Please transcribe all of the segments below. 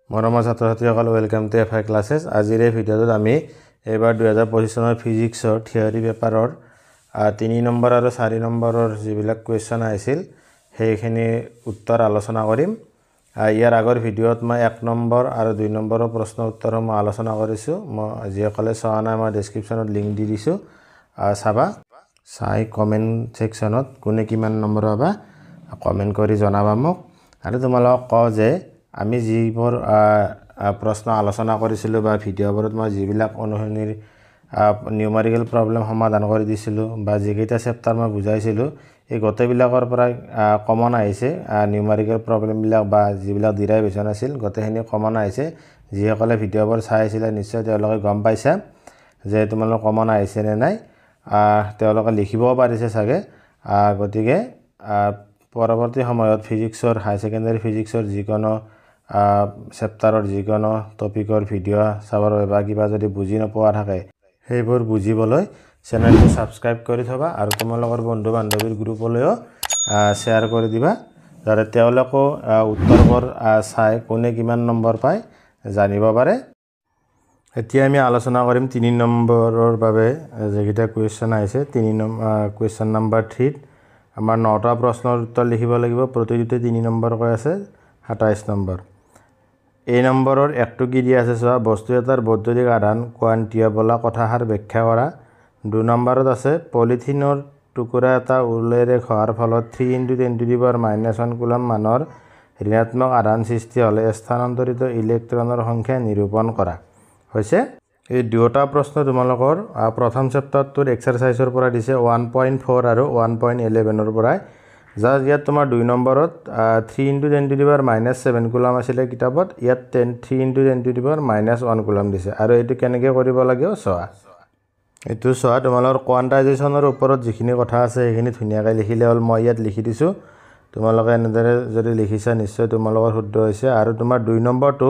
মৰমৰ ছাত্ৰ-ছাত্ৰীসকল welcome to FI ক্লাसेस আজিৰ এই ভিডিঅ'টোত আমি এবাৰ 2025 চনৰ ফিজিক্সৰ থিয়ৰী পেপাৰৰ 3 নম্বৰ আৰু 4 নম্বৰৰ যিবিলাক কোৱেশ্চন আহিছিল সেইখিনি উত্তৰ আলোচনা কৰিম। ইয়াৰ আগৰ ভিডিঅ'ত মই 1 নম্বৰ আৰু 2 নম্বৰৰ প্ৰশ্ন উত্তৰ মই আলোচনা কৰিছো। মই যিসকলে চোৱা নাই মই ডেসক্ৰিপচনত লিংক দি দিছো, চাবা। চাই কমেন্ট সেকশনত কোনে কিমান নম্বৰ পাবা কমেন্ট কৰি জনাবা মোক। আৰু তোমালোকক কওঁ যে আমি যিবোৰ প্ৰশ্ন আলোচনা কৰিছিলো বা ভিডিঅ'বোৰত মই যিবিলাক অনুসন্ধানীৰ নিউমেৰিকেল প্ৰবলেম সমাধান কৰি দিছিলো বা যিকেইটা চেপ্টাৰ মই বুজাইছিলো এই গোটেইবিলাকৰ পৰা কমন আহিছে। নিউমেৰিকেল প্ৰবলেম বিলাক বা যিবিলাক ডিৰাইভেশন আছিল গোটেইখিনি কমন আহিছে। যিসকলে ভিডিঅ'বোৰ চাই আছিল নিশ্চয় তেওঁলোকে গম পাইছে যে তোমালোকৰ কমন আহিছে নে নাই। তেওঁলোকে লিখিবও পাৰিছে চাগে। গতিকে পৰৱৰ্তী সময়ত ফিজিক্সৰ হাই সেকেন্ডাৰী ফিজিক্সৰ যিকোনো চেপ্টাৰৰ যিকোনো টপিকৰ ভিডিঅ' চাবৰ বা কিবা যদি বুজি নোপোৱা থাকে সেইবোৰ বুজিবলৈ চেনেলটো সাবস্ক্ৰাইব কৰি থবা আৰু তোমালোকৰ বন্ধু বান্ধৱীৰ গ্ৰুপলৈও শ্বেয়াৰ কৰি দিবা যাতে তেওঁলোকো উত্তৰবোৰ চাই কোনে কিমান নম্বৰ পায় জানিব পাৰে। এতিয়া আমি আলোচনা কৰিম 3 নম্বৰৰ বাবে যেগিটা কোৱেশ্চন আহিছে। 3 নম্বৰ কোৱেশ্চন নম্বৰ 3 আমাৰ 9টা প্ৰশ্নৰ উত্তৰ লিখিব লাগিব। প্ৰতিটোতে 3 নম্বৰ কৈ আছে 27 নম্বৰ। এই নম্বৰৰ একটো কি দিয়া আছে চোৱা, বস্তু এটাৰ বৈদ্যুতিক আধান কোৱান্টিয়া বলা কথাষাৰ ব্যাখ্যা কৰা। 2 নম্বৰত আছে পলিথিনৰ টুকুৰা এটা উলেৰে খোৱাৰ ফলত 3 × 10⁻⁻1 কুলম মানৰ ঋণাত্মক আধান সৃষ্টি হ'লে স্থানান্তৰিত ইলেক্ট্ৰনৰ সংখ্যা নিৰূপণ কৰা হৈছে। এই দুটা প্ৰশ্ন তোমালোকৰ প্ৰথম চেপ্টাৰটোৰ এক্সাৰসাইজৰ পৰা দিছে 1.4 আৰু 1.11 ৰ পৰা। ইয়াত তোমাৰ 2 নম্বৰত 3 × 10⁻⁻7 কুলম আছিল কিতাপত, ইয়াত 3 × 10⁻⁻1 কুলম দিছে। আৰু এইটো কেনেকৈ কৰিব লাগিব চোৱা। এইটো চোৱা তোমালোকৰ কোৱান্টাইজেশ্যনৰ ওপৰত যিখিনি কথা আছে সেইখিনি ধুনীয়াকৈ লিখিলে হ'ল। মই ইয়াত লিখি দিছো, তোমালোকে এনেদৰে যদি লিখিছা নিশ্চয় তোমালোকৰ শুদ্ধ হৈছে। আৰু তোমাৰ 2 নম্বৰটো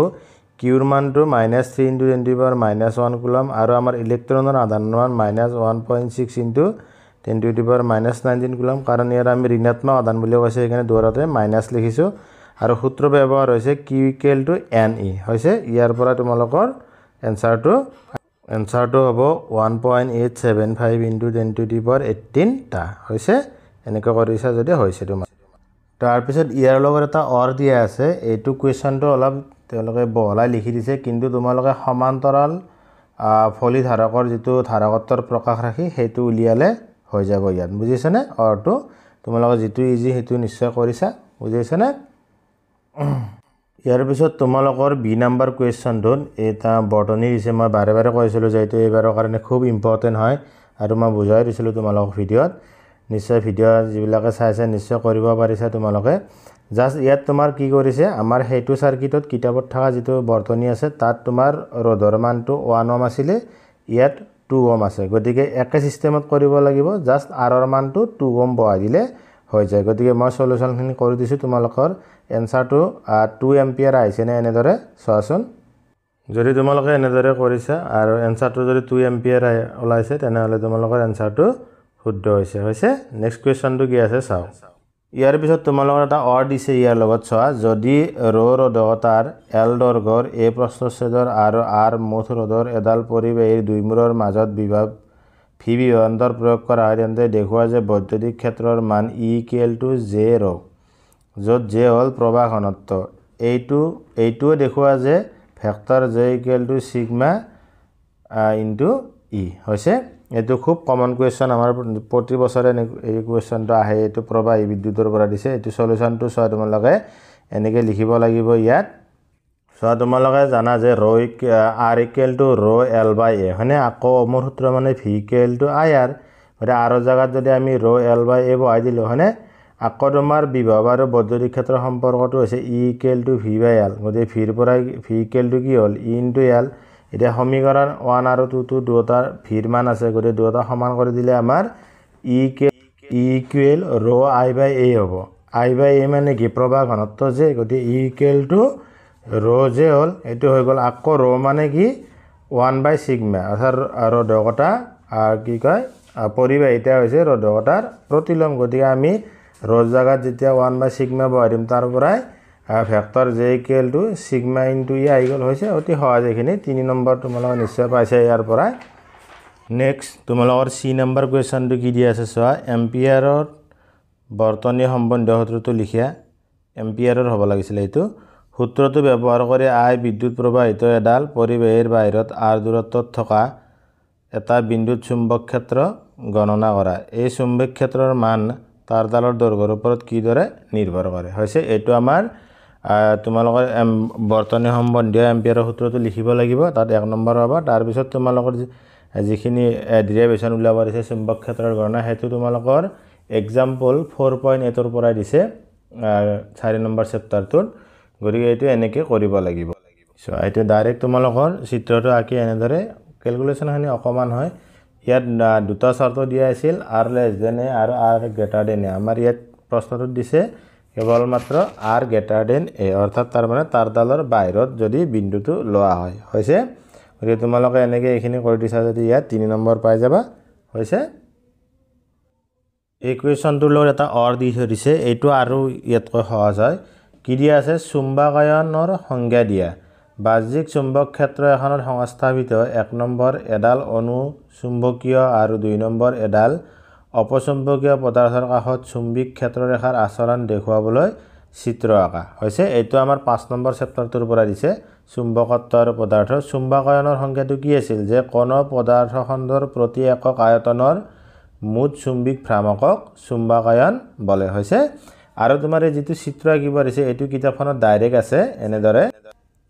কিউৰ মানটো -3 × 10⁻⁻1 কুলম আৰু আমাৰ ইলেক্ট্ৰনৰ আধানৰ মান -1.6 × 10⁻⁻19 কুলম। কাৰণ ইয়াত আমি ঋণাত্মক আধান বুলি কৈছে সেইকাৰণে দুটাতে মাইনাছ লিখিছো। আৰু সূত্ৰ ব্যৱহাৰ হৈছে Q = NE হৈছে। ইয়াৰ পৰা তোমালোকৰ এনসাৰটো হ'ব 1.875 × 10⁻18 টা হৈছে। এনেকৈ কৰিছা যদি হৈছে তোমাৰ। তাৰ পিছত ইয়াৰ লগত এটা অৰ দিয়া আছে। এইটো কোৱেশ্চনটো অলপ তেওঁলোকে বহলাই লিখি দিছে, কিন্তু তোমালোকে সমান্তৰাল ফলি ধাৰকৰ যিটো ধাৰকত্বৰ প্ৰকাশ ৰাখি সেইটো উলিয়ালে হৈ যাব। ইয়াত বুজিছানে অৰটো? তোমালোকে যিটো ইজি সেইটো নিশ্চয় কৰিছা, বুজিছানে? ইয়াৰ পিছত তোমালোকৰ বি নম্বৰ কুৱেশ্চনটোত এটা বৰ্তনী দিছে। মই বাৰে বাৰে কৈছিলো যে এইটো এইবাৰৰ কাৰণে খুব ইম্পৰ্টেণ্ট হয় আৰু মই বুজাই দিছিলো তোমালোকক ভিডিঅ'ত। নিশ্চয় ভিডিঅ' যিবিলাকে চাইছে নিশ্চয় কৰিব পাৰিছা তোমালোকে। জাষ্ট ইয়াত তোমাৰ কি কৰিছে, আমাৰ সেইটো সাৰ্কিটত কিতাপত থকা যিটো বৰ্তনী আছে তাত তোমাৰ ৰ'দৰ মানটো 1 ওহম আছিলে, ইয়াত 2 ওহম আছে। গতিকে একে সিস্টেমত কৰিব লাগিব। জাষ্ট আৰৰ মানটো 2 ওহম বহাই দিলে হৈ যায়। গতিকে মই সলিউশনখিনি কৰি দিছো। তোমালোকৰ এনসাৰটো 2 এম্পিয়াৰ আহিছে নে এনেদৰে চোৱাচোন। যদি তোমালোকে এনেদৰে কৰিছা আৰু এনসাৰটো যদি 2 এম্পিয়াৰ ওলাইছে তেনেহ'লে তোমালোকৰ এনসাৰটো শুদ্ধ হৈছে। নেক্সট কুৱেশ্চনটো কি আছে চাও। ইয়াৰ পিছত তোমালোকৰ এটা অৰ দিছে ইয়াৰ লগত চোৱা। যদি ৰ'দকতাৰ L দৈৰ্ঘ্যৰ A প্ৰস্থচ্ছেদৰ আৰু R মুঠ ৰ'দৰ এডাল পৰিবাহীৰ দুইমূৰৰ মাজত বিভৱ V বিভৱান্তৰ প্ৰয়োগ কৰা হয় তেন্তে দেখুওৱা যে বৈদ্যুতিক ক্ষেত্ৰৰ মান E = J ρ, য'ত J হ'ল প্ৰবাহ ঘনত্ব। এইটোও দেখুওৱা যে ভেক্টৰ J = সিগমা × E হৈছে। এইটো খুব কমন কুৱেশ্চন, আমাৰ প্ৰতি বছৰে এই কুৱেশ্চনটো আহে। এইটো প্ৰবাহী বিদ্যুতৰ পৰা দিছে। এইটো সলিউশনটো চোৱা তোমালোকে এনেকৈ লিখিব লাগিব ইয়াত। চোৱা তোমালোকে জানা যে R = ρL/A হয়নে? আকৌ অমৰ সূত্ৰ মানে V = IR। গতিকে আৰৰ জাগাত যদি আমি ρL/A বহাই দিলো হয়নে? আকৌ তোমাৰ বিভৱ আৰু বৈদ্যুতিক ক্ষেত্ৰৰ সম্পৰ্কটো হৈছে E = V/L। গতিকে V ৰ পৰা V = কি হ'ল E × L। এতিয়া সমীকৰণ 1 আৰু 2 দুটা ভিৰ মান আছে। গতিকে দুটা সমান কৰি দিলে আমাৰ E = ρI/A হ'ব। I/A মানে কি প্ৰবাহ ঘনত্ব J। গতিকে E = ρJ হ'ল। এইটো হৈ গ'ল। আকৌ ρ মানে কি 1/σ অৰ্থাৎ ৰ'দকতা কি কয় পৰিবাহিতা হৈছে ৰ'দকতাৰ প্ৰতিলোম। গতিকে আমি ৰ'দ জাগাত যেতিয়া 1/σ বহাই দিম তাৰ পৰাই vector j equal to sigma into E আহি গ'ল হৈছে অতি সহজ এইখিনি 3 নম্বৰ তোমালোকে নিশ্চয় পাইছে ইয়াৰ পৰা নেক্সট তোমালোকৰ c নম্বৰ কোৱেশ্চনটো কি দিয়া আছে চোৱা এম্পিয়াৰৰ বৰ্তনী সম্বন্ধীয় সূত্ৰটো লিখিয়া এম্পিয়াৰৰ হ'ব লাগিছিল এইটো সূত্ৰটো ব্যৱহাৰ কৰি I বিদ্যুৎ প্ৰবাহিত এডাল পৰিবাহীৰ বাহিৰত r দূৰত্বত থকা এটা বিন্দুত চুম্বক ক্ষেত্ৰ গণনা কৰা এই চুম্বক ক্ষেত্ৰৰ মান তাৰডালৰ দৈৰ্ঘ্যৰ ওপৰত কিদৰে নিৰ্ভৰ কৰে হৈছে এটো আমাৰ তোমালোকৰ বৰ্তনী সম্বন্ধীয় এম্পিয়াৰৰ সূত্ৰটো লিখিব লাগিব তাত 1 নম্বৰ হ'ব তাৰ পিছত তোমালোকৰ যিখিনি ডেৰিভেশ্যন উলাব দিছে চুম্বক ক্ষেত্ৰৰ গণনা হেতু তোমালোকৰ এক্সাম্পল 4.8 ৰ পৰা দিছে 4 নম্বৰ চেপ্টাৰটোত গৰিকে এটো এনেকে কৰিব লাগিব সো এটো ডাইৰেক্ট তোমালোকৰ চিত্ৰটো আকি এনেদৰে ক্যালকুলেশন হনি অকমান হয় ইয়াত দুটা শৰ্ত দিয়া আছিল r less than a আৰু r greater than a আমাৰ ইয়াত প্ৰশ্নটো দিছে কেৱল মাত্ৰ r greater than a অৰ্থাৎ তাৰ মানে তাৰডালৰ বাহিৰত যদি বিন্দুটো লোৱা হয় হৈছে গৰিকে তোমালোকে এনেকে এখিনি কৰি দিছা যদি ইয়াত 3 নম্বৰ পাই যাবা হৈছে ইকুৱেশনটোৰ লগত এটা অৰ দি থৈছে এইটো আৰু ইয়াতকৈ সহজ হয় কি দিয়া আছে চুম্বকায়নৰ সংজ্ঞা দিয়া বাহ্যিক চুম্বক ক্ষেত্ৰ এখনত সংস্থাপিত 1 নম্বৰ এডাল অনুচুম্বকীয় আৰু 2 নম্বৰ এডাল অপচুম্বকীয় পদাৰ্থৰ কাষত চুম্বিক ক্ষেত্ৰ ৰেখাৰ আচৰণ দেখুৱাবলৈ চিত্ৰ আঁকা হৈছে এইটো আমাৰ 5 নম্বৰ চেপ্টাৰটোৰ পৰা দিছে চুম্বকত্ব আৰু পদাৰ্থ চুম্বকায়নৰ সংজ্ঞাটো কি আছিল যে কোনো পদাৰ্থখণ্ডৰ প্ৰতি একক আয়তনৰ মুঠ চুম্বিক ভ্ৰামকক চুম্বকায়ন বলে হৈছে আৰু তোমাৰ যেটো চিত্ৰ আঁকিব দিছে এইটো কিতাপখনত ডাইৰেক্ট আছে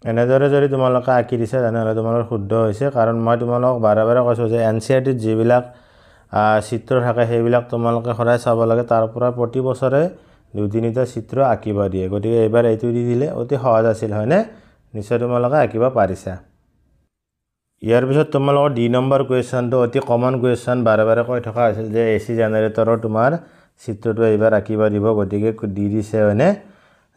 এনেদৰে যদি তোমালোকে আঁকি দিছে তেনেহলে তোমালোকৰ শুদ্ধ হৈছে কাৰণ মই তোমালোকক বাৰে বাৰে কৈছো যে এনসিআৰটি যিবিলাক চিত্ৰ থাকে সেইবিলাক তোমালোকে সদায় চাব লাগে তাৰ পৰা প্ৰতি বছৰে 2-3টা চিত্ৰ আঁকিব দিয়ে গতিকে এবাৰ এইটো দি দিলে অতি সহজ আছিল হয়নে নিশ্চয় তোমালোকে আঁকিব পাৰিছা ইয়াৰ পিছত তোমালোকৰ 2 নম্বৰ কোৱেশ্চনটো অতি কমন কোৱেশ্চন বাৰে বাৰে কৈ থকা আছিল যে এসি জেনাৰেটৰৰ তোমাৰ চিত্ৰটো এবাৰ আঁকিব দিব গতিকে দি দিছে হয়নে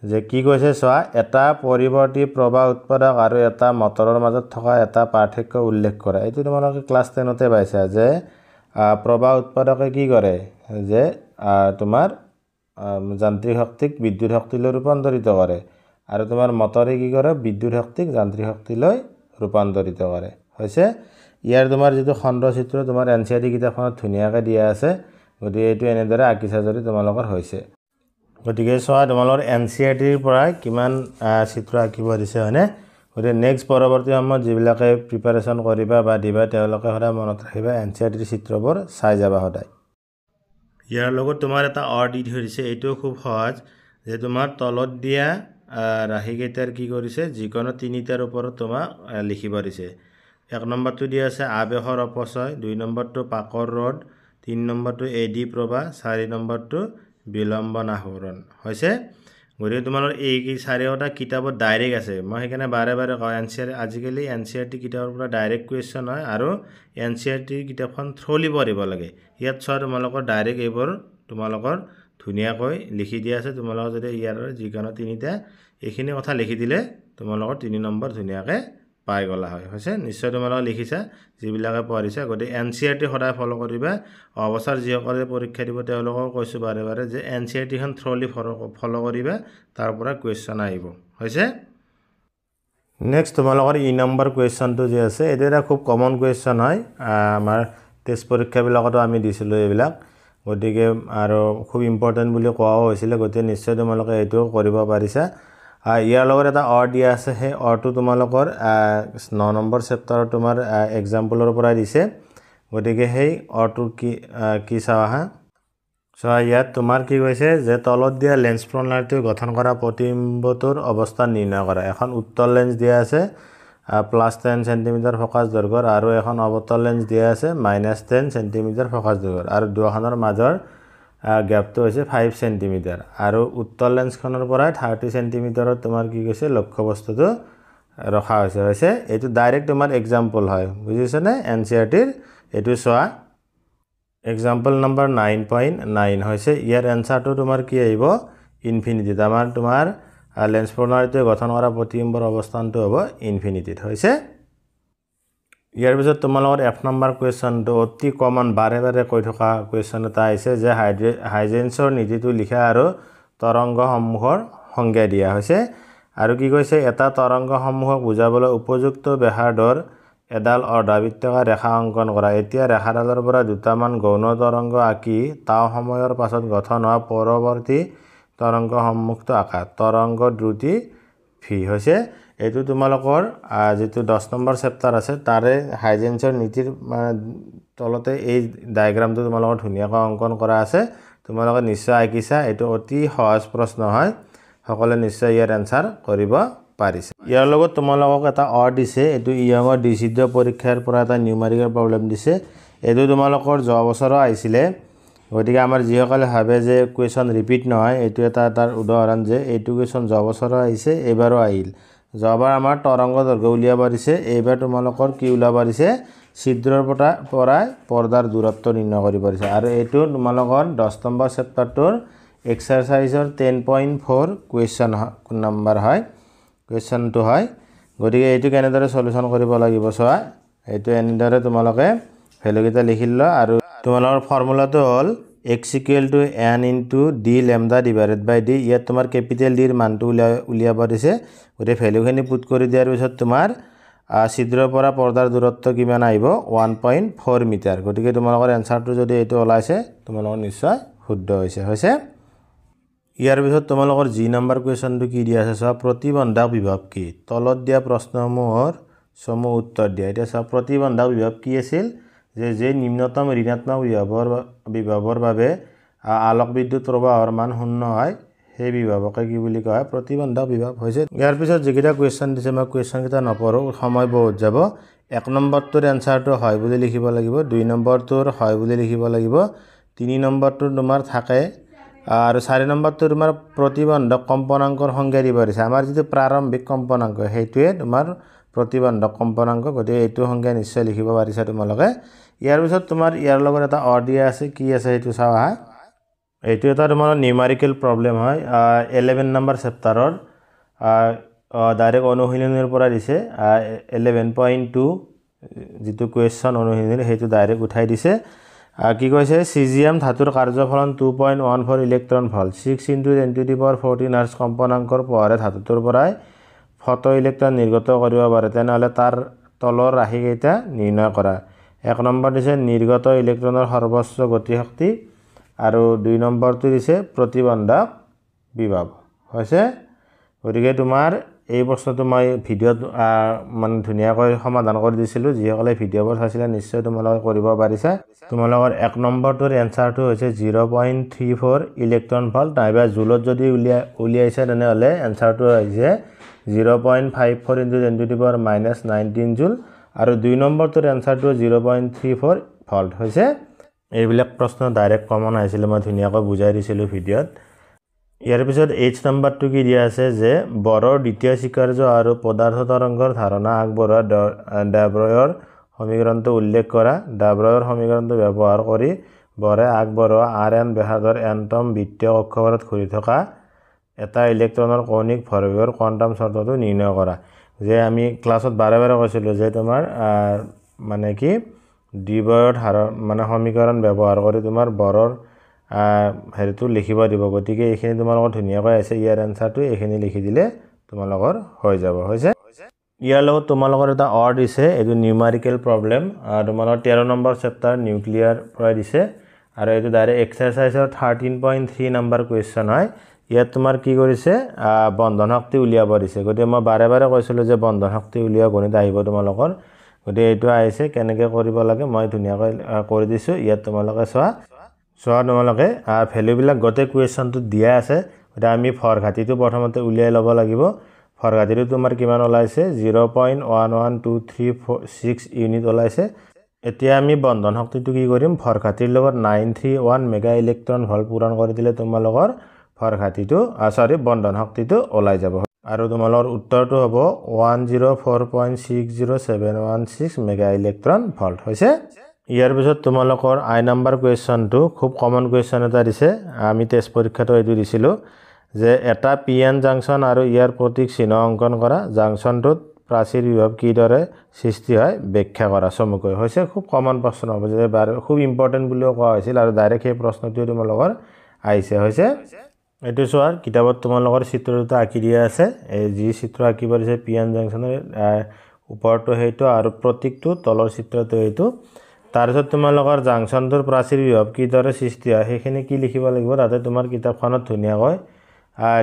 যে কি কৈছে চোৱা এটা পৰিৱৰ্তী প্ৰবাহ উৎপাদক আৰু এটা মটৰৰ মাজত থকা এটা পাৰ্থক্য উল্লেখ কৰা এইটো তোমালোকে ক্লাস 10 তে পাইছা যে প্ৰবাহ উৎপাদকে কি কৰে যে তোমাৰ যান্ত্ৰিক শক্তিক বিদ্যুৎ শক্তিলৈ ৰূপান্তৰিত কৰে আৰু তোমাৰ মটৰে কি কৰে বিদ্যুৎ শক্তিক যান্ত্ৰিক শক্তিলৈ ৰূপান্তৰিত কৰে হৈছে ইয়াৰ তোমাৰ যেটো খণ্ড চিত্ৰ তোমাৰ এনসিআৰটি কিতাপখনত ধুনিয়াকৈ দিয়া আছে গতিকে এইটো এনেদৰে আঁকিছা যদি তোমালোকৰ হৈছে গতিকে চোৱা তোমালোকৰ এনসিআৰটিৰ পৰা কিমান চিত্ৰ আঁকিব দিছে হয়নে গতিকে নেক্সট পৰৱৰ্তী সময়ত যিবিলাকে প্ৰিপাৰেচন কৰিবা বা দিবা তেওঁলোকে সদায় মনত ৰাখিবা এনসিআৰটিৰ চিত্ৰবোৰ চাই যাবা সদায় ইয়াৰ লগত তোমাৰ এটা অৰ দি ধৰিছে এইটো খুব সহজ যে তোমাৰ তলত দিয়া ৰাশিকেইটাৰ কি কৰিছে যিকোনো তিনিটাৰ ওপৰত তোমাক লিখিব দিছে 1 নম্বৰটো দিয়া আছে আবেশৰ অপচয় 2 নম্বৰটো পাকৰ ৰড 3 নম্বৰটো এডি প্ৰবাহ 4 নম্বৰটো বিলম্বন আহৰণ হৈছে গৰিকে তোমালোকৰ এই চাৰিওটা কিতাপত ডাইৰেক্ট আছে মই সেইকাৰণে বাৰে বাৰে কওঁ এনসিআৰ আজিকালি এনসিআৰটি কিতাপৰ পৰা ডাইৰেক্ট কোৱেশ্চন হয় আৰু এনসিআৰটি কিতাপখন থ্ৰলি পঢ়িব লাগে ইয়াত চোৱা তোমালোকৰ ডাইৰেক্ট এইবোৰ তোমালোকৰ ধুনিয়াকৈ লিখি দিয়া আছে তোমালোকৰ যদি ইয়াৰ যিকোনো তিনিটা এইখিনি কথা লিখি দিলে তোমালোকৰ 3 নম্বৰ ধুনিয়াকৈ পাই গলা হয় হৈছে নিশ্চয় তোমালোকে লিখিছা যিবিলাকে পঢ়িছা গতি এনসিআৰটি সদায় ফলো কৰিবা অৱসৰ যিসকলে পৰীক্ষা দিব তেওঁলোকক কৈছো বাৰে বাৰে যে এনসিআৰটি খন থ্ৰলি ফলো কৰিবা তাৰ পৰা কোৱেশ্চন আহিব হৈছে নেক্সট তোমালোকৰ ই নম্বৰ কোৱেশ্চনটো যে আছে এটা খুব কমন কোৱেশ্চন হয় আমাৰ টেষ্ট পৰীক্ষা বিলাকতো আমি দিছিলো এইবিলাক গতিকে আৰু খুব ইম্পৰ্টেন্ট বুলি কোৱা হৈছিল গতি নিশ্চয় তোমালোকে এটো কৰিব পাৰিছা ইয়াৰ লগত এটা অৰ দিয়া আছে হে অৰটো তোমালোকৰ 9 নম্বৰ চেপ্টাৰ তোমাৰ এক্সাম্পলৰ পৰা দিছে গতিকে হেই অৰটো কি চাওহা চোৱা ইয়াত তোমাৰ কি কৈছে যে তলত দিয়া লেন্স প্ৰণালীটো গঠন কৰা প্ৰতিবিম্বটোৰ অৱস্থান নিৰ্ণয় কৰা এখন উত্তল লেন্স দিয়া আছে +10 সেন্টিমিটাৰ ফোকাস দৈৰ্ঘ্যৰ আৰু এখন অৱতল লেন্স দিয়া আছে -10 সেন্টিমিটাৰ ফোকাস দৈৰ্ঘ্যৰ আৰু দুখনৰ মাজৰ গ্যাপটো হৈছে 5 সেন্টিমিটাৰ আৰু উত্তল লেন্সখনৰ পৰা 30 সেন্টিমিটাৰত তোমাৰ কি কৈছে লক্ষ্য বস্তুটো ৰখা হৈছে এইটো ডাইৰেক্ট তোমাৰ এক্সাম্পল হয় বুজিছনে এনসিআৰটিৰ এটো চোৱা এক্সাম্পল নম্বৰ 9.9 হৈছে ইয়াৰ এনসাৰটো তোমাৰ কি আহিব ইনফিনিটি তোমাৰ লেন্স প্ৰণালীটো গঠন কৰা প্ৰতিবিম্বৰ অৱস্থানটো হ'ব ইনফিনিটিত হৈছে ইয়াৰ পিছত তোমালোকৰ F নম্বৰ কোৱেশ্চনটো অতি কমন বাৰে বাৰে কৈ থকা কোৱেশ্চন এটা আহিছে যে হাইজেন্সৰ নীতিটো লিখা আৰু তৰংগ সমূহৰ সংজ্ঞা দিয়া হৈছে আৰু কি কৈছে এটা তৰংগসমূহক বুজাবলৈ উপযুক্ত ব্যাসাৰ্ধৰ এডাল অৰ্ধবৃত্তাকাৰ ৰেখা অংকন কৰা এতিয়া ৰেখাডালৰ পৰা দুটামান গৌণ তৰংগ আঁকি তাও সময়ৰ পাছত গঠন হোৱা পৰৱৰ্তী তৰংগসমূহটো আঁকা তৰংগ দ্ৰুতি v হৈছে এইটো তোমালোকৰ যেটো 10 নম্বৰ চেপ্টাৰ আছে তাৰে হাইজেন্সৰ নীতিৰ তলতে এই ডায়াগ্ৰামটো তোমালোকৰ ধুনীয়াকৈ অংকন কৰা আছে তোমালোকে নিশ্চয় আঁকিছা এটো অতি সহজ প্ৰশ্ন হয় সকলে নিশ্চয় ইয়াৰ আনসাৰ কৰিব পাৰিছে ইয়াৰ লগত তোমালোকক এটা দিছে এটো ইয়ঙৰ ডিচিড্য পৰীক্ষাৰ পৰা এটা নিউমেৰিকেল প্ৰবলেম দিছে এটো তোমালোকৰ যোৱা বছৰো আহিছিলে গতিকে আমাৰ যিসকলে ভাবে যে কোৱেশ্চন ৰিপিট নহয় এটো এটা তাৰ উদাহৰণ যে এইটো কোৱেশ্চন যোৱা বছৰো আহিছে এবাৰো আহিল যোৱাবাৰ আমাৰ তৰংগ দৈৰ্ঘ্য উলিয়াব দিছে এইবাৰ তোমালোকৰ কি উলিয়াব দিছে ছিদ্ৰৰ পৰা পৰ্দাৰ দূৰত্ব নিৰ্ণয় কৰিব দিছে আৰু এইটো তোমালোকৰ 10 নম্বৰ চেপ্টাৰটোৰ এক্সাৰসাইজৰ 10.4 কোৱেশ্চন নম্বৰ হয় কোৱেশ্চনটো হয় গতিকে এইটো কেনেদৰে সলিউশন কৰিব লাগিব চোৱা এইটো এনেদৰে তোমালোকে ভ্যালু কেইটা লিখিলা আৰু তোমালোকৰ ফৰ্মুলাটো হ'ল x = n * d lambda / d ইয়াত তোমাৰ ক্যাপিটেল d ৰ মানটো উলিয়াব দিছে গতে ভ্যালুখিনি পুট কৰি দিয়াৰ পিছত তোমাৰ ছিদ্ৰৰ পৰা পৰ্দাৰ দূৰত্ব কিমান আহিব 1.4 মিটাৰ গতিকে তোমালোকৰ এনসাৰটো যদি এইটো ওলাইছে তোমালোকৰ নিশ্চয় শুদ্ধ হৈছে ইয়াৰ পিছত তোমালোকৰ জি নম্বৰ কোৱেশ্চনটো কি দিয়া আছে চোৱা প্ৰতিবন্ধক বিভৱ কি তলত দিয়া প্ৰশ্নসমূহৰ সমূহ উত্তৰ দিয়া এটা চোৱা প্ৰতিবন্ধক বিভৱ কি আছিল যে নিম্নতম ঋণাত্মক বিভৱৰ বাবে আলোক বিদ্যুৎ প্ৰবাহৰ মান শূন্য হয় সেই বিভৱকে কি বুলি কয় প্ৰতিবন্ধক বিভৱ হৈছে ইয়াৰ পিছত যেকিটা কোৱেশ্চন দিছে মই কোৱেশ্চন কিটা নপঢ়ো সময় বহুত যাব 1 নম্বৰটোৰ এনসাৰটো হয় বুলি লিখিব লাগিব 2 নম্বৰটোৰ হয় বুলি লিখিব লাগিব 3 নম্বৰটোৰ তোমাৰ থাকে আৰু 4 নম্বৰটোৰ তোমাৰ প্ৰতিবন্ধক কম্পনাঙ্কৰ সংজ্ঞা দিব দিছে আমাৰ যেটো প্ৰাৰম্ভিক কম্পনাঙ্ক হেতুৱে তোমাৰ প্ৰতিবন্ধক কম্পনাঙ্ক গতে এইটো সংজ্ঞা নিশ্চয় লিখিব পাৰিছা তোমালোকে ইয়াৰ পিছত তোমাৰ ইয়াৰ লগত এটা দিয়া আছে কি আছে এইটো চাওয়া এইটো এটা তোমাৰ নিউমেৰিকেল প্ৰবলেম হয় 11 নম্বৰ চেপ্টাৰৰ ডাইৰেক্ট অনুশীলনৰ পৰা দিছে 11.2 যেটো কোৱেশ্চন অনুশীলনী হেতু ডাইৰেক্ট উঠাই দিছে কি কৈছে সিজিয়াম ধাতুৰ কাৰ্যফলন 2.14 ইলেক্ট্ৰন ভোল্ট 6 × 10^14 হাৰ্জ কম্পনাঙ্কৰ পোহৰে ধাতুটোৰ পৰাই ফটো ইলেক্ট্ৰন নিৰ্গত কৰিব পাৰে তেনেহলে তাৰ তলৰ ৰাশি কেইটা নিৰ্ণয় কৰা 1 নম্বৰ দিছে নিৰ্গত ইলেক্ট্ৰনৰ সৰ্বোচ্চ গতি শক্তি আৰু 2 নম্বৰটো দিছে প্ৰতিবন্ধক বিভৱ হৈছে গতিকে তোমাৰ এই প্ৰশ্নটো মই ভিডিঅত মানে ধুনীয়াকৈ সমাধান কৰি দিছিলো যিসকলে ভিডিঅবোৰ চাইছিলে নিশ্চয় তোমালোকে কৰিব পাৰিছা তোমালোকৰ 1 নম্বৰটোৰ এনসাৰটো হৈছে 0.34 ইলেক্ট্ৰন ভোল্ট নাইবা জুলত যদি উলিয়াইছে তেনেহলে এনসাৰটো হৈছে 0.54 × 10⁻⁻19 জুল আৰু 2 নম্বৰটোৰ এনসাৰটো 0.34 ভোল্ট হৈছে এইবিলাক প্ৰশ্ন ডাইৰেক্ট কমন আহিছিল মই ধুনীয়াকৈ বুজাই দিছিলো ভিডিঅত ইয়াৰ পিছত h নম্বৰটো কি দিয়া আছে যে বৰৰ দ্বিতীয় স্বীকাৰ্য আৰু পদাৰ্থ তৰংগৰ ধাৰণা আগবঢ়োৱা ডাব্ৰয়ৰ সমীকৰণটো উল্লেখ কৰা ডাব্ৰয়ৰ সমীকৰণটো ব্যৱহাৰ কৰি বৰে আগবঢ়োৱা rn ব্যাসাৰ্ধৰ nতম বৃত্তীয় কক্ষপথত ঘূৰি থকা এটা ইলেক্ট্ৰনৰ কৌণিক ভৰবেগৰ কোৱান্টাম শৰ্তটো নিৰ্ণয় কৰা যে আমি ক্লাছত বাৰে বাৰে কৈছিলো যে তোমাৰ মানে কি ডাব্ৰয়ৰ মানে সমীকৰণ ব্যৱহাৰ কৰি তোমাৰ বৰৰ হেৰিটো লিখিব দিব গতিকে এইখিনি তোমালোকৰ ধুনীয়াকৈ আছে ইয়াৰ আনসাৰটো এইখিনি লিখি দিলে তোমালোকৰ হৈ যাব হৈছে ইয়াৰ লগত তোমালোকৰ এটা দিছে এটো নিউমেৰিকেল প্ৰবলেম তোমালোকৰ 13 নম্বৰ চেপ্টাৰ নিউক্লিয়াৰ পৰা দিছে আৰু এটো ডাইৰেক্ট এক্সাৰসাইজৰ 13.3 নম্বৰ কোৱেশ্চন হয় ইয়াত তোমাৰ কি কৰিছে বন্ধন শক্তি উলিয়াব দিছে গতিকে মই বাৰে বাৰে কৈছিলো যে বন্ধন শক্তি উলিয়া গণিত আহিব তোমালোকৰ গতিকে এইটো আহিছে কেনেকৈ কৰিব লাগে মই ধুনীয়াকৈ কৰি দিছো ইয়াত তোমালোকে চোৱা তোমালোকে ভ্যালু বিলাক গতে কোৱেশ্চনটো দিয়া আছে এটা আমি ফৰ ঘাটিটো প্ৰথমতে উলিয়াই ল'ব লাগিব ফৰ ঘাটিটো তোমাৰ কিমান ওলাইছে 0.11236 ইউনিট ওলাইছে এতিয়া আমি বন্ধন শক্তিটো কি কৰিম ফৰ ঘাটিৰ লগত 931 মেগা ইলেক্ট্ৰন ভোল্ট পূৰণ কৰি দিলে তোমালোকৰ ফৰ ঘাটিটো বন্ধন শক্তিটো ওলাই যাব আৰু তোমালোকৰ উত্তৰটো হ'ব 104.60716 মেগা ইলেক্ট্ৰন ভোল্ট হৈছে ইয়াৰ পিছত তোমালোকৰ আই নম্বৰ কোৱেশ্চনটো খুব কমন কোৱেশ্চন এটা দিছে আমি টেষ্ট পৰীক্ষাটো এইটো দিছিলো যে এটা পিএন জাংচন আৰু ইয়াৰ প্ৰতীক চিহ্ন অংকন কৰা জাংচনটোত প্ৰাচীৰ বিভৱ কিদৰে সৃষ্টি হয় ব্যাখ্যা কৰা চমুকৈ হৈছে খুব কমন প্ৰশ্ন হ'ব যে খুব ইম্পৰ্টেন্ট বুলিও কোৱা হৈছিল আৰু ডাইৰেক্ট এই প্ৰশ্নটো তোমালোকৰ আহিছে হৈছে এইটো চোৱাৰ কিতাপত তোমালোকৰ চিত্ৰ দুটা আঁকি দিয়া আছে এই যি চিত্ৰ আঁকিব দিছে পি এন জাংচনৰ ওপৰটো সেইটো আৰু প্ৰতীকটো তলৰ চিত্ৰটো এইটো তাৰপিছত তোমালোকৰ জাংচনটোৰ প্ৰাচীৰ বিভৱ কিদৰে সৃষ্টি হয় সেইখিনি কি লিখিব লাগিব তাতে তোমাৰ কিতাপখনত ধুনীয়াকৈ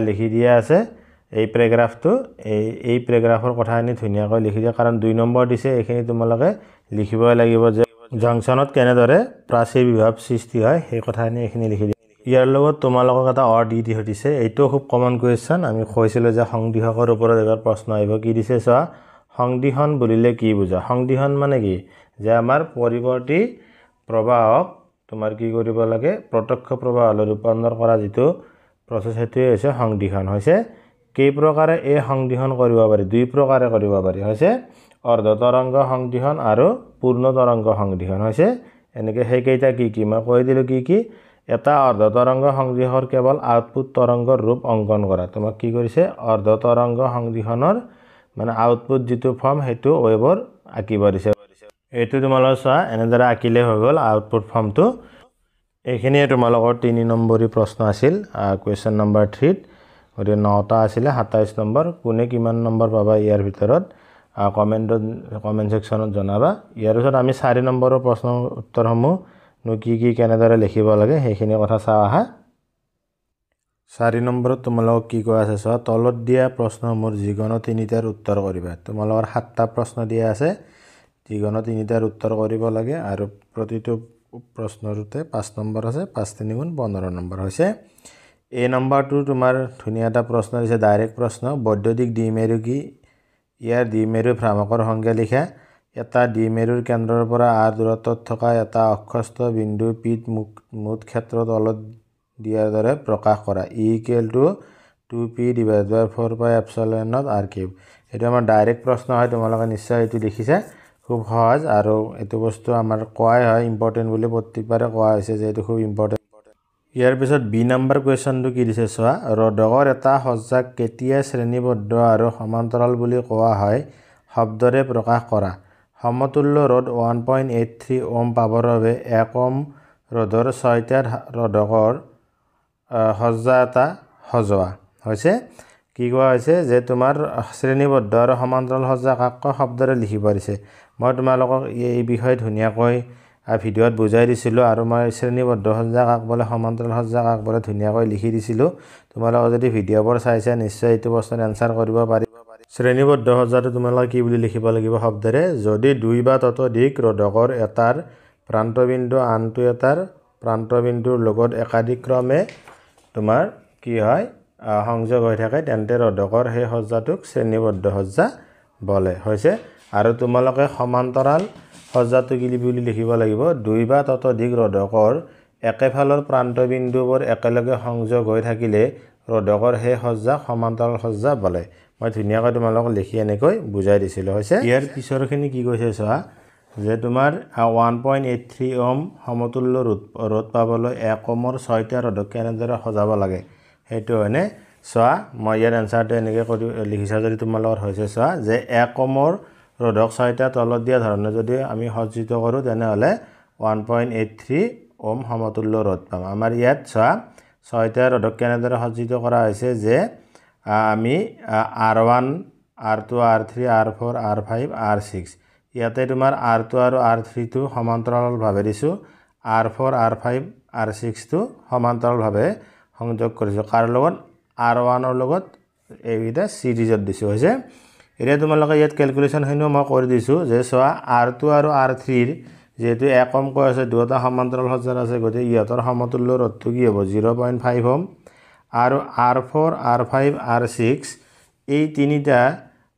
লিখি দিয়া আছে এই প্যাৰাগ্ৰাফটো এই প্যাৰাগ্ৰাফৰ কথাখিনি ধুনীয়াকৈ লিখি দিয়া কাৰণ 2 নম্বৰ দিছে এইখিনি তোমালোকে লিখিবই লাগিব যে জাংচনত কেনেদৰে প্ৰাচীৰ বিভৱ সৃষ্টি হয় সেই কথাখিনি এইখিনি লিখি দিয়া ইয়াৰ লগত তোমালোকক এটা দি দিছে এইটো খুব কমন কোৱেশ্চন আমি কৈছিলো যে সংদিশকৰ ওপৰত এবাৰ প্ৰশ্ন আহিব কি দিছে চোৱা সংদিশন বুলিলে কি বুজা সংদিশন মানে কি যে আমাৰ পৰিৱৰ্তী প্ৰবাহক তোমাৰ কি কৰিব লাগে প্ৰত্যক্ষ প্ৰবাহলৈ ৰূপান্তৰ কৰা যিটো প্ৰচেছ হেতুৱে হৈছে সংদিশন হৈছে কেই প্ৰকাৰে এই সংদিশন কৰিব পাৰি দুই প্ৰকাৰে কৰিব পাৰি হৈছে অৰ্ধ তৰংগ সংদিশন আৰু পূৰ্ণ তৰংগ সংদিশন হৈছে এনেকে সেই কেইটা কি মই কৈ দিলো কি এটা অৰ্ধ তৰংগ সংদিশৰ কেৱল আউটপুট তৰংগৰ ৰূপ অংকন কৰা তোমাক কি কৰিছে অৰ্ধ তৰংগ সংদিশনৰ মানে আউটপুট যিটো ফৰ্ম হেতু ওয়েবৰ আঁকিব দিছে এইটো তোমালোকে চোৱা এনেদৰে আঁকিলে হৈ গ'ল আউটপুট ফৰ্মটো এইখিনিয়ে তোমালোকৰ 3 নম্বৰী প্ৰশ্ন আছিল কোৱেশ্চন নম্বৰ 3 গতিকে 9টা আছিলে 27 নম্বৰ কোনে কিমান নম্বৰ পাবা ইয়াৰ ভিতৰত কমেন্ট সেকশনত জনাবা ইয়াৰ পিছত আমি 4 নম্বৰৰ প্ৰশ্নৰ উত্তৰসমূহ কি কেনেদৰে লিখিব লাগে সেইখিনি কথা চাও আহা 4 নম্বৰত তোমালোকক কি কোৱা আছে চোৱা তলত দিয়া প্ৰশ্নসমূহৰ যিকোনো 3টাৰ উত্তৰ কৰিবা তোমালোকৰ 7টা প্ৰশ্ন দিয়া আছে যিকোনো 3টাৰ উত্তৰ কৰিব লাগে আৰু প্ৰতিটো প্ৰশ্নৰতে 5 নম্বৰ আছে 5 3 গুণ 15 নম্বৰ হৈছে এই নম্বৰটো তোমাৰ ধুনীয়া এটা প্ৰশ্ন দিছে ডাইৰেক্ট প্ৰশ্ন বৈদ্যুতিক দ্বিমেৰু কি ইয়াৰ দ্বিমেৰু ভ্ৰামকৰ সংজ্ঞা লিখা এটা দ্বিমেৰুৰ কেন্দ্ৰৰ পৰা r দূৰত্বত থকা এটা অক্ষস্থ বিন্দু p মুঠ ক্ষেত্ৰ তলত দিয়াৰ দৰে প্ৰকাশ কৰা E = 2p/4πε0 r3 এটা আমাৰ ডাইৰেক্ট প্ৰশ্ন হয় তোমালোকে নিশ্চয় এটো লিখিছা খুব সহজ আৰু এটো বস্তু আমাৰ কোৱাই হয় ইম্পৰ্টেন্ট বুলি প্ৰত্যেকবাৰে কোৱা হৈছে যে এটো খুব ইম্পৰ্টেন্ট ইয়াৰ পিছত বি নম্বৰ কোৱেশ্চনটো কি দিছে চোৱা ৰডকৰ এটা সজ্জাক কেতিয়া শ্ৰেণীবদ্ধ আৰু সমান্তৰাল বুলি কোৱা হয় শব্দৰে প্ৰকাশ কৰা সমতুল্য ৰড 1.83 ওহম পাবৰ বাবে 1 ওহম ৰডৰ 6টা ৰডকৰ সজ্জা এটা সজোৱা হৈছে কি কোৱা হৈছে যে তোমাৰ শ্ৰেণীবদ্ধ আৰু সমান্তৰাল সজ্জা কাক শব্দৰে লিখিব দিছে মই তোমালোকক এই বিষয় ধুনীয়াকৈ ভিডিওত বুজাই দিছিলো আৰু মই শ্ৰেণীবদ্ধ সজ্জা কাক বলে সমান্তৰাল সজ্জা কাক বলে ধুনীয়াকৈ লিখি দিছিলো তোমালোকে যদি ভিডিওবোৰ চাইছা নিশ্চয় এইটো প্ৰশ্নৰ আনসাৰ কৰিব পাৰিবা শ্ৰেণীবদ্ধ সজ্জাটো তোমালোকে কি বুলি লিখিব লাগিব শব্দৰে যদি দুই বা ততোধিক ৰডকৰ এটাৰ প্ৰান্তবিন্দু আনটো এটাৰ প্ৰান্তবিন্দুৰ লগত একাধিক ক্ৰমে তোমাৰ কি হয় সংযোগ হৈ থাকে তেন্তে ৰডকৰ সেই সজ্জাটোক শ্ৰেণীবদ্ধ সজ্জা বলে হৈছে আৰু তোমালোকে সমান্তৰাল সজ্জাটো কি বুলি লিখিব লাগিব দুই বা ততোধিক ৰডকৰ একেফালৰ প্ৰান্তবিন্দুবোৰ একেলগে সংযোগ হৈ থাকিলে ৰডকৰ সেই সজ্জা সমান্তৰাল সজ্জা বলে মই ধুনীয়াকৈ তোমালোকক লিখি এনেকৈ বুজাই দিছিল হৈছে ইয়াৰ পিছৰখিনি কি কৈছে চোৱা যে তোমাৰ 1.83 ওহম সমতুল্য ৰড পাবলৈ 1 ওহমৰ 6টা ৰডক কেনেদৰে সজাব লাগে হেতু হয়নে চোৱা মই ইয়াৰ আনসাৰটো এনেকৈ কৰি লিখিছা যদি তোমালোকৰ হৈছে চোৱা যে 1 ওহমৰ ৰডক 6টা তলত দিয়া ধৰণে যদি আমি সজ্জিত কৰো তেনেহলে 1.83 ওহম সমতুল্য ৰড পাম আমাৰ ইয়াত চোৱা 6টা ৰডক কেনেদৰে সজ্জিত কৰা হৈছে যে আমি R1 R2 R3 R4 R5 R6 ইয়াতে তোমাৰ R2 আৰু R3 টো সমান্তৰাল ভাৱে দিছো R4 R5 R6 টো সমান্তৰাল ভাৱে সংযোগ কৰিছো কাৰ লগত R1 ৰ লগত এইটা সিৰিজত দিছো হৈছে এতিয়া তোমালোকে ইয়াত ক্যালকুলেশন হেনো মই কৰি দিছো যে চোৱা R2 আৰু R3 ৰ যেটো 1 ওহম কৈ আছে দুটা সমান্তৰাল সজ্জা আছে গতে ইহতৰ সমতুল্য ৰডটো কি হ'ব 0.5 ওহম আৰু R4 R5 R6 এই তিনিটা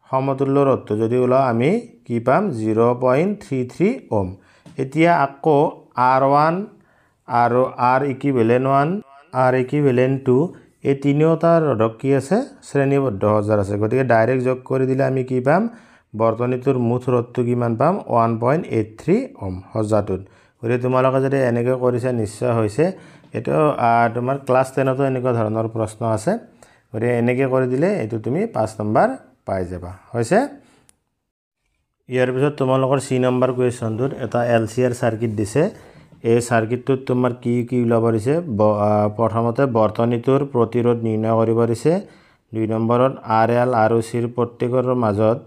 সমতুল্য ৰডটো যদি ওলা আমি কি পাম 0.33 ওহম এতিয়া আকৌ R1 আৰু R ইকুইভ্যালেন্ট 1 R ইকুইভ্যালেন্ট 2 এই তিনিওটা ৰডক কি আছে শ্ৰেণীবদ্ধ সজ্জা আছে গতিকে ডাইৰেক্ট যোগ কৰি দিলে আমি কি পাম বৰ্তনীটোৰ মুঠ ৰডটো কিমান পাম 1.83 ওহম সজ্জাটোত গতিকে তোমালোকে যদি এনেকৈ কৰিছে নিশ্চয় হৈছে এটো তোমাৰ ক্লাস 10 তো এনেকুৱা ধৰণৰ প্ৰশ্ন আছে গতিকে এনেকৈ কৰি দিলে এটো তুমি 5 নম্বৰ পাই যাবা হৈছে ইয়াৰ পিছত তোমালোকৰ 3 নম্বৰ কোৱেশ্চনটোত এটা এলচিআৰ সাৰ্কিট দিছে এই সাৰ্কিটটোত তোমাৰ কি কি ওলাব দিছে প্ৰথমতে বৰ্তনীটোৰ প্ৰতিৰোধ নিৰ্ণয় কৰিব দিছে 2 নম্বৰত RL আৰু C ৰ প্ৰত্যেকৰ মাজত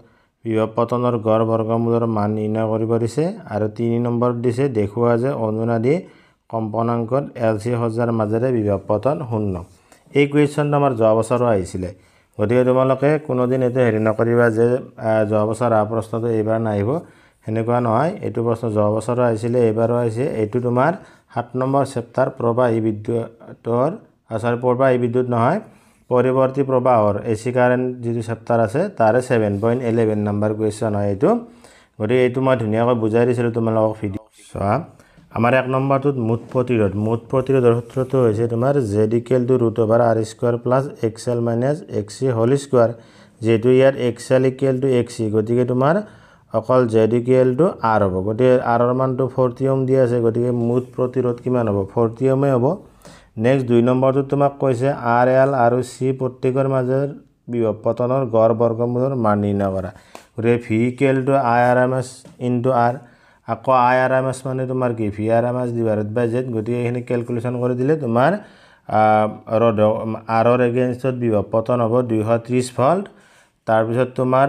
বিভৱ পতনৰ গড় বৰ্গমূলৰ মান নিৰ্ণয় কৰিব দিছে আৰু 3 নম্বৰত দিছে দেখুওৱা যে অনুনাদি কম্পনাঙ্কত LC সজ্জাৰ মাজেৰে বিভৱ পতন শূন্য এই কুৱেশ্যনটো আমাৰ যোৱা বছৰো আহিছিল গতিকে তোমালোকে কোনোদিন এতে হেৰি নকৰিবা যে যোৱা বছৰ আ প্ৰশ্নটো এইবাৰ নাহিব হেনেকুৱা নহয় এটো প্ৰশ্ন যোৱা বছৰো আহিছিল এইবাৰো আহিছে এটো তোমাৰ 7 নম্বৰ চেপ্টাৰ প্ৰবাহী বিদ্যুতৰ প্ৰবাহী বিদ্যুৎ নহয় পৰিৱৰ্তী প্ৰবাহৰ এসি কাৰেন্ট যিটো চেপ্টাৰ আছে তাৰে 7.11 নম্বৰ কুৱেশ্যন হয় এটো গতিকে এটো মই ধুনীয়াকৈ বুজাই দিছিলো তোমালোকক ভিডিও চোৱা আমাৰ 1 নম্বৰটোত মুঠ প্ৰতিৰোধৰ সূত্ৰটো হৈছে তোমাৰ Z √r² + XL - XC whole square যেটো ইয়াৰ XL = XC গতিকে তোমাৰ অকল Z = R হ'ব গতিকে R ৰ মানটো 40 ওহম দি আছে গতিকে মুঠ প্ৰতিৰোধ কিমান হ'ব 40 ওহমে হ'ব নেক্সট 2 নম্বৰটো তোমাক কৈছে RL আৰু C প্ৰত্যেকৰ মাজৰ বিভৱ পতনৰ গড় বৰ্গমূলৰ মান নিৰ্ণয় কৰা গতিকে V = IRMS * R আকৌ IRMS মানে তোমাৰ কি VRMS / Z গতিকে এখিনি ক্যালকুলেশন কৰি দিলে তোমাৰ R ৰ এগেইনষ্টত বিভৱ পতন হ'ব 230 ভোল্ট তাৰ পিছত তোমাৰ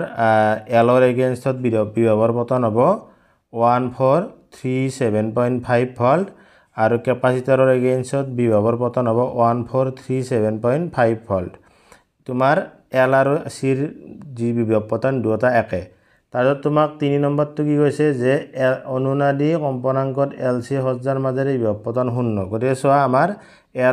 L ৰ এগেইনষ্টত বিভৱৰ পতন হ'ব 1437.5 ভোল্ট আৰু ক্যাপাসিটৰৰ এগেইনষ্টত বিভৱৰ পতন হ'ব 1437.5 ভোল্ট তোমাৰ L আৰু C ৰ যি বিভৱ পতন দুটা একে তাৰপিছত তোমাক 3 নম্বৰটো কি কৈছে যে অনুনাদি কম্পনাঙ্কত LC সজ্জাৰ মাজেৰে বিভৱ পতন শূন্য গতিকে চোৱা আমাৰ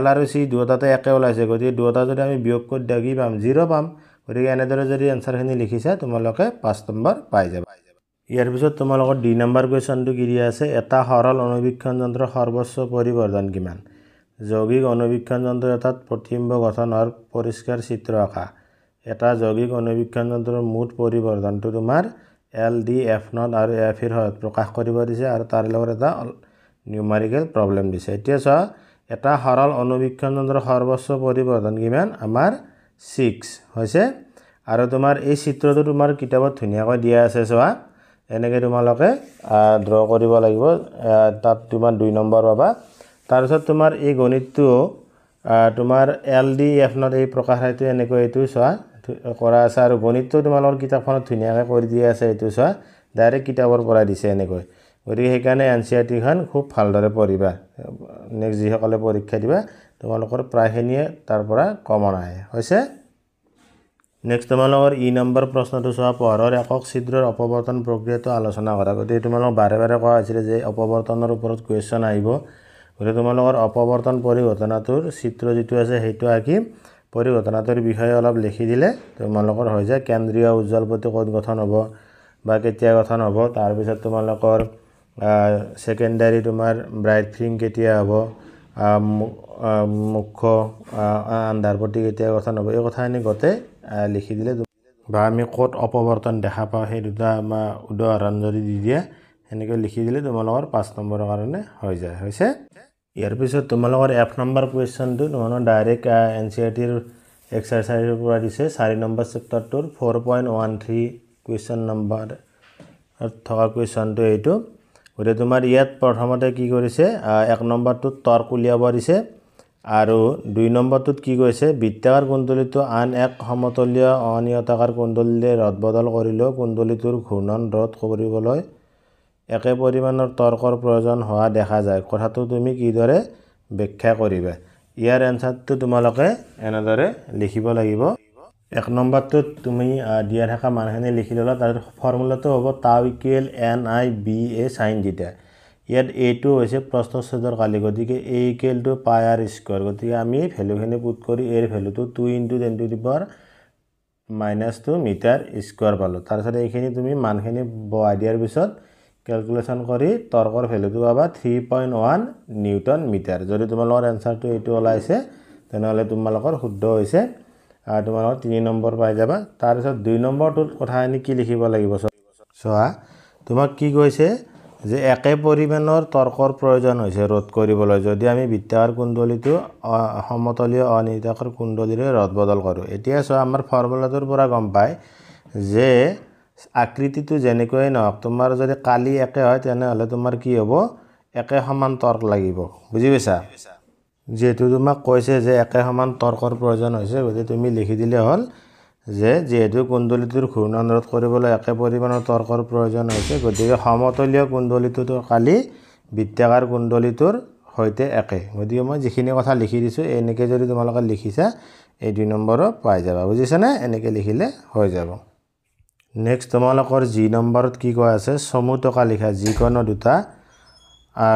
L আৰু C দুটাতে একে ওলাইছে গতিকে দুটা যদি আমি বিয়োগ কৰি দিও কি পাম 0 পাম গতিকে এনেদৰে যদি এনসাৰখিনি লিখিছা তোমালোকে 5 নম্বৰ পাই যাবা ইয়াৰ পিছত তোমালোকৰ 2 নম্বৰ কুৱেশ্যনটো কি দিয়া আছে এটা সৰল অনুবীক্ষণ যন্ত্ৰৰ সৰ্বোচ্চ পৰিবৰ্ধন কিমান যৌগিক অনুবীক্ষণ যন্ত্ৰ এটাত প্ৰতিবিম্ব গঠনৰ পৰিষ্কাৰ চিত্ৰ আঁকা এটা যৌগিক অনুবীক্ষণ যন্ত্ৰৰ মুঠ পৰিবৰ্ধনটো তোমাৰ LD F0 আৰু F ৰ সহায়ত প্ৰকাশ কৰিব দিছে আৰু তাৰ লগত এটা নিউমেৰিকেল প্ৰবলেম দিছে এতিয়া চোৱা এটা সৰল অনুবীক্ষণ যন্ত্ৰৰ সৰ্বোচ্চ পৰিবৰ্ধন কিমান আমাৰ 6 হৈছে আৰু তোমাৰ এই চিত্ৰটো তোমাৰ কিতাপত ধুনীয়াকৈ দিয়া আছে চোৱা এনেকৈ তোমালোকে ড্ৰ কৰিব লাগিব তাত তোমাৰ 2 নম্বৰ পাবা তাৰ পিছত তোমাৰ এই গণিতটো তোমাৰ LD F0 এই প্ৰকাশটো এনেকৈ এইটো চোৱা কৰা আছে আৰু গণিতটো তোমালোকৰ কিতাপখনত ধুনীয়াকৈ কৰি দিয়া আছে এইটো চোৱা ডাইৰেক্ট কিতাপৰ পৰা দিছে এনেকৈ গতিকে সেইকাৰণে NCERT খন খুব ভালদৰে পঢ়িবা নেক্সট যিসকলে পৰীক্ষা দিবা তোমালোকৰ প্ৰায়খিনিয়ে তাৰ পৰা কমন আহে হৈছে নেক্সট তোমালোকৰ ই নম্বৰ প্ৰশ্নটো চোৱা পোহৰৰ একক ছিদ্ৰৰ অপৱৰ্তন প্ৰক্ৰিয়াটো আলোচনা কৰা গতিকে তোমালোক বাৰে বাৰে কোৱা হৈছিল যে অপৱৰ্তনৰ ওপৰত কুৱেশ্যন আহিব গতিকে তোমালোকৰ অপৱৰ্তন পৰিঘটনাটোৰ চিত্ৰ যিটো আছে সেইটো আঁকি পৰিঘটনাটোৰ বিষয়ে অলপ লিখি দিলে তোমালোকৰ হৈ যায় কেন্দ্ৰীয় উজ্জ্বল পট্টি ক'ত গঠন হ'ব বা কেতিয়া গঠন হ'ব তাৰ পিছত তোমালোকৰ সেকেন্ডাৰী তোমাৰ ব্ৰাইট ফিল্ম কেতিয়া হ'ব মুখ্য আন্ধাৰ পট্টি কেতিয়া গঠন হ'ব এই কথাখিনি গতে লিখি দিলে বা আমি ক'ত অপৱৰ্তন দেখা পাওঁ সেই দুটা উদাহৰণ যদি দি দিয়ে এনেকৈ লিখি দিলে তোমালোকৰ 5 নম্বৰৰ কাৰণে হৈ যায় হৈছে ইয়াৰ পিছত তোমালোকৰ F নম্বৰ কুৱেশ্যনটো তোমালোকৰ ডাইৰেক্ট NCERT ৰ এক্সাৰসাইজৰ পৰা দিছে 4 নম্বৰ চেপ্টাৰটোৰ 4.13 কুৱেশ্যন নম্বৰ থকা কুৱেশ্যনটো এইটো গতিকে তোমাৰ ইয়াত প্ৰথমতে কি কৰিছে 1 নম্বৰটোত তৰ্ক উলিয়াব দিছে আৰু 2 নম্বৰটোত কি কৈছে বৃত্তাকাৰ কুণ্ডলীটো আন এক সমতলীয় অনিয়তাকাৰ কুণ্ডলীৰে ৰদবদল কৰিলেও কুণ্ডলীটোৰ ঘূৰ্ণন ৰোধ কৰিবলৈ একে পৰিমাণৰ তৰ্কৰ প্ৰয়োজন হোৱা দেখা যায় কথাটো তুমি কিদৰে ব্যাখ্যা কৰিবা ইয়াৰ এনসাৰটো তোমালোকে এনেদৰে লিখিব লাগিব 1 নম্বৰটোত তুমি দিয়া থকা মানখিনি লিখি ললা তাৰ ফৰ্মুলাটো হ'ব tau = NIBA sin θ ইয়াত a2 হৈছে প্ৰস্থচ্ছেদৰ কালি গতিকে a = πr² গতিকে আমি ভ্যালুখিনি পুট কৰি a ৰ ভ্যালুটো 2 × 10⁻² মিটাৰ স্কয়াৰ পালো তাৰ পিছত এইখিনি তুমি মানখিনি বহাই দিয়াৰ পিছত ক্যালকুলেশন কৰি টৰ্কৰ ভ্যালুটো পাবা 3.1 নিউটন মিটাৰ যদি তোমালোকৰ এনসাৰটো এইটো ওলাইছে তেনেহলে তোমালোকৰ শুদ্ধ হৈছে আৰু তোমালোকৰ 3 নম্বৰ পাই যাবা তাৰ পিছত 2 নম্বৰটোৰ কথাখিনি কি লিখিব লাগিব চোৱা তোমাক কি কৈছে যে একে পৰিমাণৰ তৰ্কৰ প্ৰয়োজন হৈছে ৰোধ কৰিবলৈ যদি আমি বৃত্তাকাৰ কুণ্ডলীটো সমতলীয় অনিয়তাকাৰ কুণ্ডলীৰে ৰদবদল কৰো এতিয়া চোৱা আমাৰ ফৰ্মুলাটোৰ পৰা গম পাই যে আকৃতিটো যেনেকৈ নহওক তোমাৰ যদি কালি একে হয় তেনেহলে তোমাৰ কি হ'ব একে সমান তৰ্ক লাগিব বুজি পাইছা যেহেতু তোমাক কৈছে যে একে সমান তৰ্কৰ প্ৰয়োজন হৈছে গতিকে তুমি লিখি দিলে হ'ল যে যেহেতু কুণ্ডলীটোৰ ঘূৰ্ণন ৰোধ কৰিবলৈ একে পৰিমাণৰ তৰ্কৰ প্ৰয়োজন হৈছে গতিকে সমতলীয় কুণ্ডলীটোৰ কালি বৃত্তাকাৰ কুণ্ডলীটোৰ সৈতে একে গতিকে মই যিখিনি কথা লিখি দিছোঁ এনেকৈ যদি তোমালোকে লিখিছা এই 2 নম্বৰৰ পাই যাবা বুজিছানে এনেকৈ লিখিলে হৈ যাব নেক্সট তোমালোকৰ জি নম্বৰত কি কোৱা আছে সমুতকা লিখা যিকোনো দুটা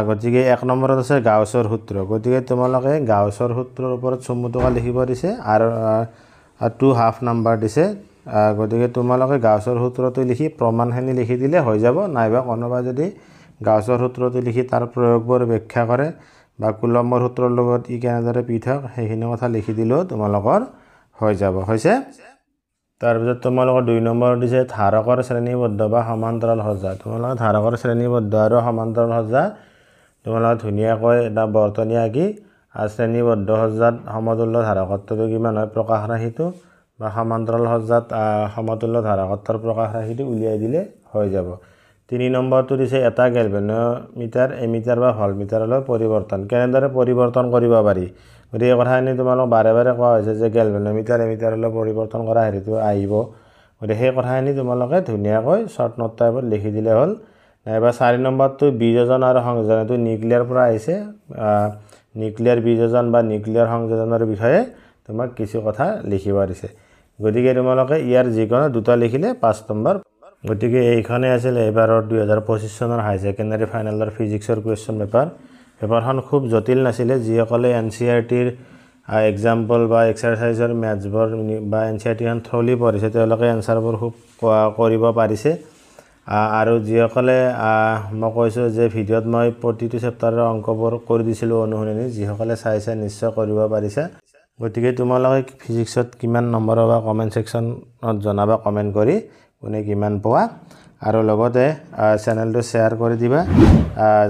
গতিকে 1 নম্বৰত আছে গাউছৰ সূত্ৰ গতিকে তোমালোকে গাউছৰ সূত্ৰৰ ওপৰত সমুতকা লিখিব দিছে আৰু 2 হাফ নাম্বাৰ দিছে গতিকে তোমালোকে গাউছৰ সূত্ৰটো লিখি প্ৰমাণখিনি লিখি দিলে হৈ যাব নাইবা কোনোবা যদি গাউছৰ সূত্ৰটো লিখি তাৰ প্ৰয়োগবোৰ ব্যাখ্যা কৰে বা কুলম্বৰ সূত্ৰৰ লগত ই কেনেদৰে পৃথক সেইখিনি কথা লিখি দিলেও তোমালোকৰ হৈ যাব হৈছে তাৰপিছত তোমালোকৰ 2 নম্বৰ দিছে ধাৰকৰ শ্ৰেণীবদ্ধ বা সমান্তৰাল সজ্জা তোমালোকে ধাৰকৰ শ্ৰেণীবদ্ধ আৰু সমান্তৰাল সজ্জা তোমালোকে ধুনীয়াকৈ এটা বৰ্তনী আঁকি শ্ৰেণীবদ্ধ সজ্জাত সমতুল্য ধাৰকত্বটো কিমান হয় প্ৰকাশ ৰাশিটো বা সমান্তৰাল সজ্জাত সমতুল্য ধাৰকত্বৰ প্ৰকাশ ৰাশিটো উলিয়াই দিলে হৈ যাব 3 নম্বৰটো দিছে এটা গেলভেনোমিটাৰ এমিটাৰ বা ভল্টমিটাৰলৈ পৰিৱৰ্তন কেনেদৰে পৰিৱৰ্তন কৰিব পাৰি গতিকে কথাখিনি তোমালোক বাৰে বাৰে কোৱা হৈছে যে গেলভেনোমিটাৰ এমিটাৰলৈ পৰিৱৰ্তন কৰা হেৰিটো আহিব গতিকে সেই কথাখিনি তোমালোকে ধুনীয়াকৈ শৰ্ট নোট টাইপত লিখি দিলে হ'ল নাইবা 4 নম্বৰটো বিযোজন আৰু সংযোজনটো নিউক্লিয়াৰ পৰা আহিছে নিউক্লিয়াৰ বিযোজন বা নিউক্লিয়াৰ সংযোজনৰ বিষয়ে তোমাক কিছু কথা লিখিব দিছে গতিকে তোমালোকে ইয়াৰ যিকোনো দুটা লিখিলে 5 নম্বৰ গতিকে এইখনে আছিল এবাৰৰ 2025 চনৰ হাই সেকেন্ডাৰী ফাইনেলৰ ফিজিক্সৰ কোৱেশ্চন পেপাৰখন খুব জটিল নাছিলে যিসকলে এনচিইআৰটিৰ এক্সাম্পল বা এক্সাৰসাইজৰ মেথছবোৰ বা এনচিইআৰটিখন থ্ৰলি পঢ়িছে তেওঁলোকে এনসাৰবোৰ খুব কৰিব পাৰিছে আৰু যিসকলে মই কৈছোঁ যে ভিডিঅ'ত মই প্ৰতিটো চেপ্টাৰৰ অংকবোৰ কৰি দিছিলোঁ অনুশীলনী যিসকলে চাইছে নিশ্চয় কৰিব পাৰিছে গতিকে তোমালোকে ফিজিক্সত কিমান নম্বৰ বা কমেন্ট সেকশনত জনাবা কমেন্ট কৰি কোনে কিমান পোৱা আৰু লগতে চেনেলটো শ্বেয়াৰ কৰি দিবা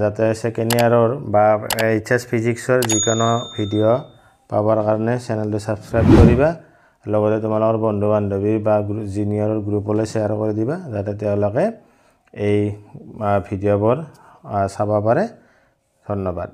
যাতে সেকেন্ড ইয়াৰৰ বা এইচএস ফিজিক্সৰ যিকোনো ভিডিঅ' পাবৰ কাৰণে চেনেলটো সাবস্ক্ৰাইব কৰিবা লগতে তোমালোকৰ বন্ধু বান্ধৱী বা জুনিয়ৰৰ গ্ৰুপলৈ শ্বেয়াৰ কৰি দিবা যাতে তেওঁলোকে এই ভিডিঅ'বোৰ চাব পাৰে ধন্যবাদ